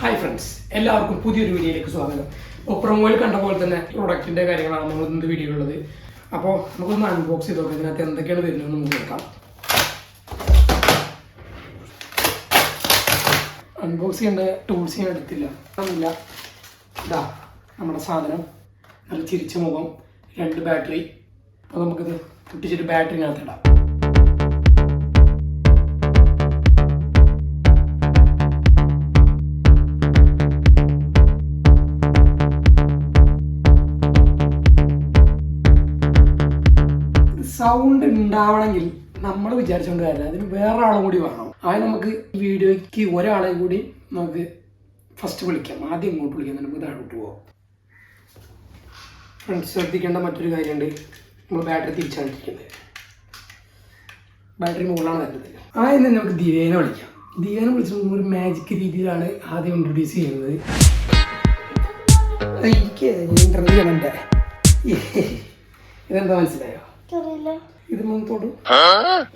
Hi friends, എല്ലാവർക്കും പുതിയൊരു വീഡിയോയിലേക്ക് സ്വാഗതം. ഇപ്പോൾ പ്രൊമോയിൽ കണ്ട പോലെ തന്നെ പ്രൊഡക്റ്റിൻ്റെ കാര്യങ്ങളാണ് നമ്മൾ ഇന്ന് വീഡിയോ ഉള്ളത്. അപ്പോൾ നമുക്കൊന്ന് അൺബോക്സ് ചെയ്ത് നോക്കാം, ഇതിനകത്ത് എന്തൊക്കെയാണ് വരുന്നതെന്ന് നമുക്ക് നോക്കാം. അൺബോക്സ് ചെയ്യേണ്ട ടൂൾസ് ഞാൻ എടുത്തില്ല, ഒന്നുമില്ല. ഇതാ നമ്മുടെ സാധനം, നല്ല ചിരിച്ച മുഖം, 2 ബാറ്ററി. അപ്പോൾ നമുക്കിത് പൊട്ടിച്ചിട്ട് ബാറ്ററിനകത്ത് ഇടാം. സൗണ്ട് ഉണ്ടാവണമെങ്കിൽ നമ്മൾ വിചാരിച്ചുകൊണ്ട് കാര്യമില്ല, അതിന് വേറെ ആളും കൂടി വേണം. അതിന് നമുക്ക് വീഡിയോയ്ക്ക് ഒരാളെ കൂടി നമുക്ക് ഫസ്റ്റ് വിളിക്കാം. ആദ്യം ഇങ്ങോട്ട് വിളിക്കാം, നമുക്ക് താഴോട്ട് പോകാം. ഫ്രണ്ട്സ്, ശ്രദ്ധിക്കേണ്ട മറ്റൊരു കാര്യമുണ്ട്, നമ്മൾ ബാറ്ററി തിരിച്ചാണ് ഇരിക്കുന്നത്. ബാറ്ററി മുകളിലാണ് വരുന്നത്. ആദ്യം തന്നെ നമുക്ക് ദിവ്യേനെ വിളിക്കാം. ദിവ്യേനെ വിളിച്ചിട്ട് ഒരു മാജിക് രീതിയിലാണ് ആദ്യം ഇൻട്രൊഡ്യൂസ് ചെയ്യുന്നത്. എനിക്ക് ഇൻ്റർവ്യൂ ആണ് എൻ്റെ. ഇതെന്താ മനസ്സിലായോ? ഇത് മുന്നോട്ട്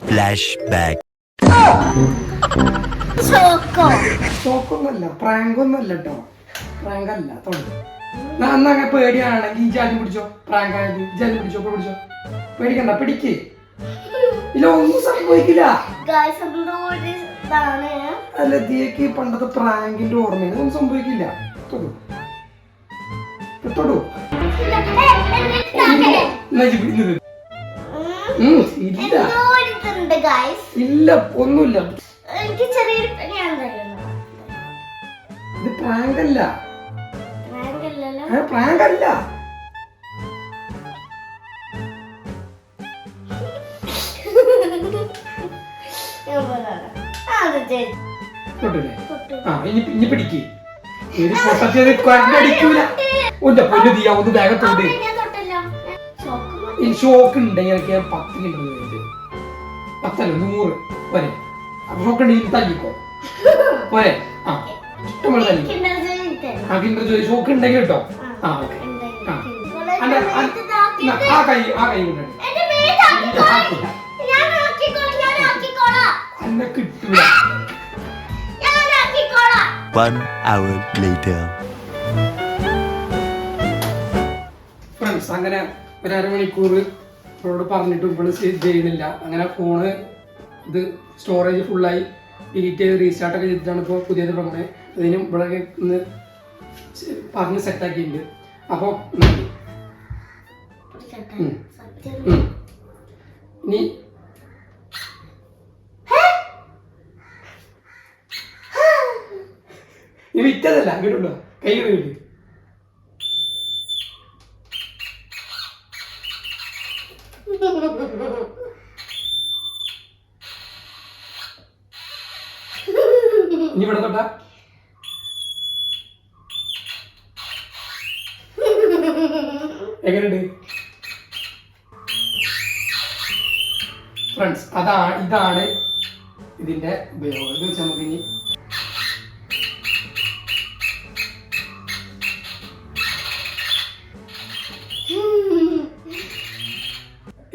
ഫ്ലാഷ് ബാക്ക്. ഷോക്കൊന്നുമല്ല, പ്രാങ്കൊന്നുമല്ല കേട്ടോ, പ്രാങ്ക് അല്ല. അങ്ങനെ പേടിയാണെങ്കിൽ ഈ ജാതി പിടിച്ചോ, പ്രാങ്ക് ആയത് ജാതി പിടിച്ചോ, പിടിച്ചോ, പേടിക്കണ്ട, പിടിക്ക്. ഇല്ല, ഒന്നും സംഭവിക്കില്ല. അല്ല, ദിയക്ക് പണ്ടത്തെ പ്രാങ്കിന്റെ ഓർമ്മയില്ല, ഒന്നും സംഭവിക്കില്ല. തൊടു തൊടു. ഇല്ല, ഒന്നുമില്ല. ഇത് പ്രാങ്ക് അല്ല, പ്രാങ്ക് അല്ല. ഇനി പിടിക്ക്. അടിക്കൂല. ഒന്ന് പൊന്നുതിയാ, ഒന്ന് വേഗത്തോണ്ട്. ഷോക്ക് ഉണ്ടെങ്കിൽ എനിക്ക് 10 കിട്ടുന്നത്, 10 അല്ല 100 പോരെ. ഷോക്ക് ഉണ്ടെങ്കിൽ തല്ലിക്കോ പോരെ. ആ, ഇഷ്ടംപോലെ തല്ലിക്കോ. ആ, കിണ്ടർ ജോലി ഷോക്ക് ഉണ്ടെങ്കിൽ കേട്ടോ. ആ, ഓക്കെ. ആ കൈ കൊണ്ടാണ് എന്നെ കിട്ടൂല. 1 hour later. ഫ്രണ്ട്സ്, അങ്ങനെ ഒരു അരമണിക്കൂർ ഇവരോട് പറഞ്ഞിട്ടും ഇപ്പോൾ ചെയ്യുന്നില്ല. അങ്ങനെ ഫോണ് ഇത് സ്റ്റോറേജ് ഫുള്ളായി ഡിലീറ്റ് ചെയ്ത് റീസ്റ്റാർട്ടൊക്കെ ചെയ്തിട്ടാണ് ഇപ്പോൾ പുതിയത് പറഞ്ഞത്. ഇതിനും ഇവിടെ ഒന്ന് പറഞ്ഞ് സെറ്റാക്കിയിട്ടുണ്ട്. അപ്പോൾ ഇനി വിറ്റതല്ല, കേട്ടുണ്ടോ, കൈ കിട്ടും. ഇനി ഇവിടെ തൊട്ടാ എങ്ങനെയുണ്ട് ഫ്രണ്ട്സ്? ഇതാണ് ഇതിന്റെ ഉപയോഗം. ഇത് വെച്ച് നമുക്ക് ഇനി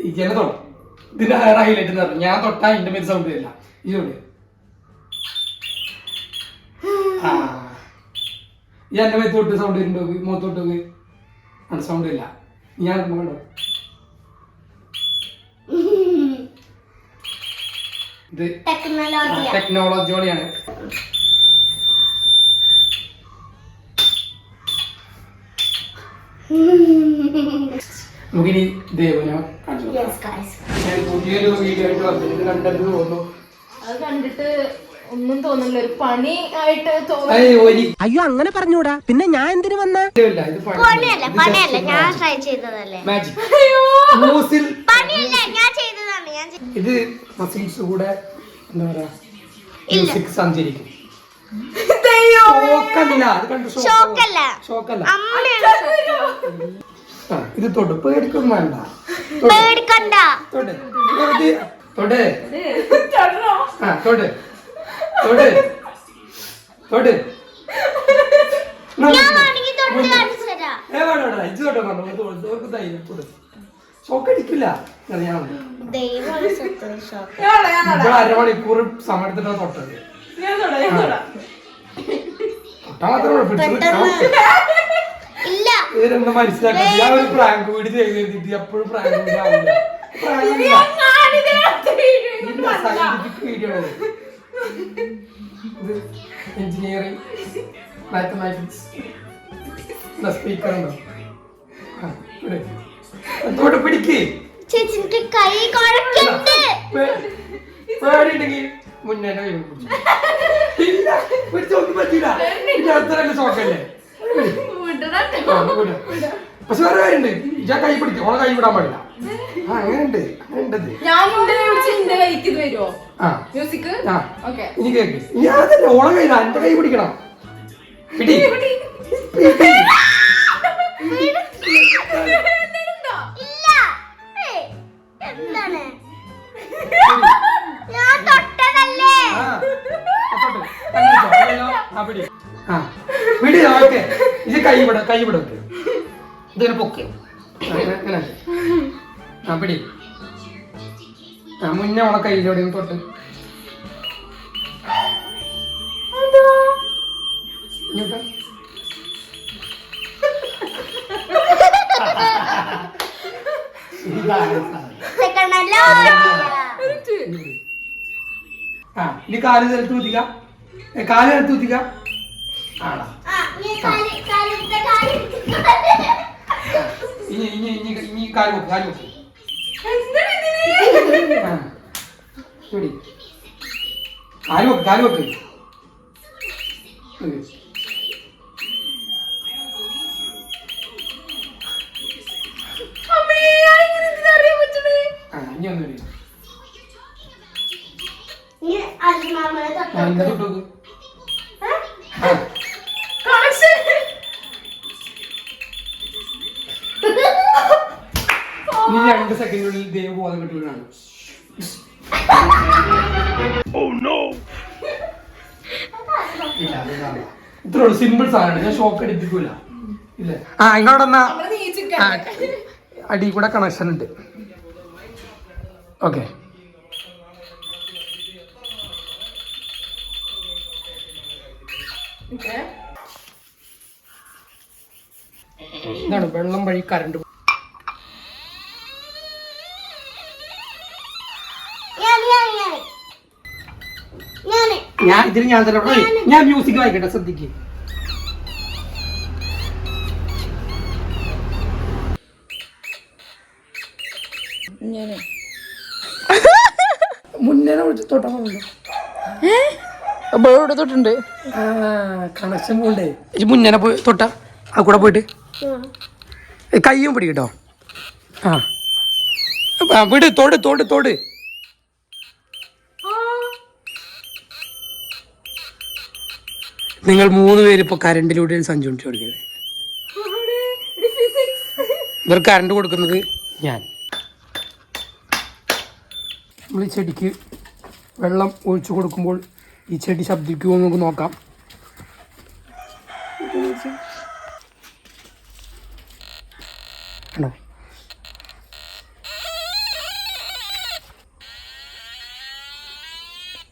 ഇങ്ങനെ തൊടും. ഇതിന്റെ ഹൈലൈറ്റ് എന്ന് പറഞ്ഞു, ഞാൻ തൊട്ടാ ഇതിന്റെ മേൽ സൗണ്ട് വരില്ല. ഇതുകൊണ്ട് ഈ എന്റെ മേത്ത് തൊട്ട് സൗണ്ട് വരുന്നുണ്ടോ? മുഖത്തോട്ട് ആണ് സൗണ്ട് ഇല്ല. ഞാൻ കണ്ടോ, ഇത് ടെക്നോളജിയോടെയാണ്. നമുക്കിനി ദേവനെ പുതിയൊരു വീഡിയോ ആയിട്ട് വന്നിട്ട് കണ്ടെന്ന് തോന്നുന്നു. അത് കണ്ടിട്ട് ഒന്നും തോന്നില്ല, ഒരു പണി ആയിട്ട് തോന്നി. അയ്യോ, അങ്ങനെ പറഞ്ഞൂടാ, പിന്നെ ഞാൻ എന്തിനു വന്ന? ഇത് മസിൽസ് കൂടെ എന്താ പറയാ, മ്യൂസിക് സഞ്ചരിക്കും. ഷോക്കല്ല. ഇത് തൊട്ട് പേടിക്കും വേണ്ട. തൊട്ട് തൊട്ട് തൊട്ട് തൊട്ട് തൊട്ട് ഷോക്കടിക്കില്ല. അരമണിക്കൂർ സമയത്തിനാ തൊട്ടത്. ഞാൻ തൊടാം ഇവരൊന്നും മനസ്സിലാക്കി ഞാൻ ഒരു പ്രാങ്ക് കൂടി ചെയ്തിട്ട് എപ്പോഴും പ്രാങ്ക് കൂടി ആവില്ല സയന്റിഫിക് വീഡിയോ ഇത് എഞ്ചിനീയറിംഗ് മാത്തമാറ്റിക്സ് സ്പീക്കർ ഉണ്ടോ അതോടെ പിടിക്ക് പേടിയുണ്ടെങ്കിൽ മുന്നേ പിടിച്ചൊന്നും പറ്റില്ല അത്രയല്ലേ ഷോക്കല്ലേ പക്ഷെ വേറെ കാര്യണ്ട് ഞാൻ കൈ പിടിക്കും ഓളെ കൈ വിടാൻ പാടില്ല അങ്ങനെയുണ്ട് ഞാൻ എന്റെ കൈക്ക് വരുമോ മ്യൂസിക് ഇനി കേക്ക് ഞാൻ തന്നെ ഓളെ കൈ എന്റെ കൈ പിടിക്കണം പിടി പിടി ഓക്കെ ഇത് കൈ വിട ഇതിങ്ങനെ പൊക്ക് ആ പിടി മുന്നേ ഓളെ കയ്യിലോടെ തൊട്ട് ഇനി കാല് നിലത്ത് കുത്തിക്ക കാല് നിലത്ത് കുത്തിക്ക ആണോ ഇനി കാല് വെക്ക് കാല് വെക്ക് കാല് വെക്ക് ഇനി ഒന്നും ഇനി 2 സെക്കൻഡിനുള്ളിൽ ദൈവം ബോധം കിട്ടുന്നതാണ് ഇത്രയുള്ളൂ സിമ്പിൾ സാധനമാണ് ഞാൻ ഷോക്ക് അടിപ്പിക്കൂല ഇല്ലേ ഇങ്ങോട്ട് എന്നാ അടി കൂടെ കണക്ഷൻ ഉണ്ട് ഓക്കെ ഇതാണ് വെള്ളം വഴി കറണ്ട് ഞാൻ തന്നെ ഞാൻ മ്യൂസിക് വായിക്കട്ടെ ശ്രദ്ധിക്ക് മുന്നേ വിളിച്ച് തൊട്ടാണല്ലോ തൊട്ടുണ്ട് കണക്ഷൻ പോണ്ടേ മുന്നേ പോയി തൊട്ട ആ കൂടെ പോയിട്ട് കയ്യും പിടി കേട്ടോ വിട് തോട് നിങ്ങൾ 3 പേര് ഇപ്പൊ കറണ്ടിലൂടെയാണ് സഞ്ചരിച്ചു കൊടുക്കുന്നത് ഇവർ കറണ്ട് കൊടുക്കുന്നത് ഞാൻ നമ്മൾ ഈ ചെടിക്ക് വെള്ളം ഒഴിച്ചു കൊടുക്കുമ്പോൾ ഈ ചെടി ശബ്ദിക്കുമോ നമുക്ക് നോക്കാം ആണോ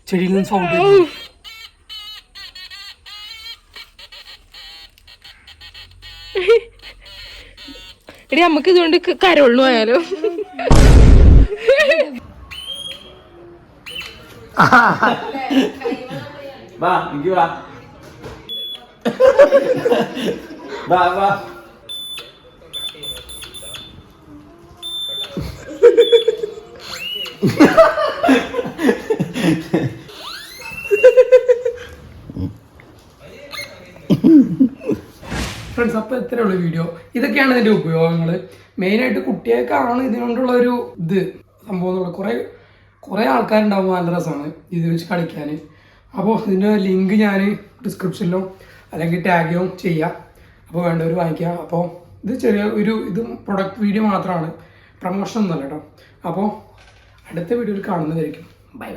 ചെടിയിൽ നിന്ന് സൗണ്ട് എടി നമുക്ക് ഇതുകൊണ്ട് കരള്ളു ആയാലോ വാ എനിക്ക് വാ വാ വാ ഫ്രണ്ട്സ് അപ്പോൾ ഇത്രയുള്ള വീഡിയോ ഇതൊക്കെയാണ് ഇതിൻ്റെ ഉപയോഗങ്ങൾ മെയിനായിട്ട് കുട്ടികൾക്കാണ് ഇതിനോണ്ടുള്ള ഒരു സംഭവം എന്നുള്ളത് കുറേ ആൾക്കാരുണ്ടാകുമ്പോൾ നല്ല രസമാണ് ഇത് വെച്ച് കളിക്കാൻ അപ്പോൾ ഇതിൻ്റെ ലിങ്ക് ഞാൻ ഡിസ്ക്രിപ്ഷനിലോ അല്ലെങ്കിൽ ടാഗോ ചെയ്യാം അപ്പോൾ വേണ്ടവർ വാങ്ങിക്കുക അപ്പോൾ ഇത് ചെറിയ ഇത് പ്രൊഡക്റ്റ് വീഡിയോ മാത്രമാണ് പ്രൊമോഷൻ ഒന്നുമല്ല കേട്ടോ അപ്പോൾ അടുത്ത വീഡിയോയിൽ കാണുന്നതായിരിക്കും ബൈ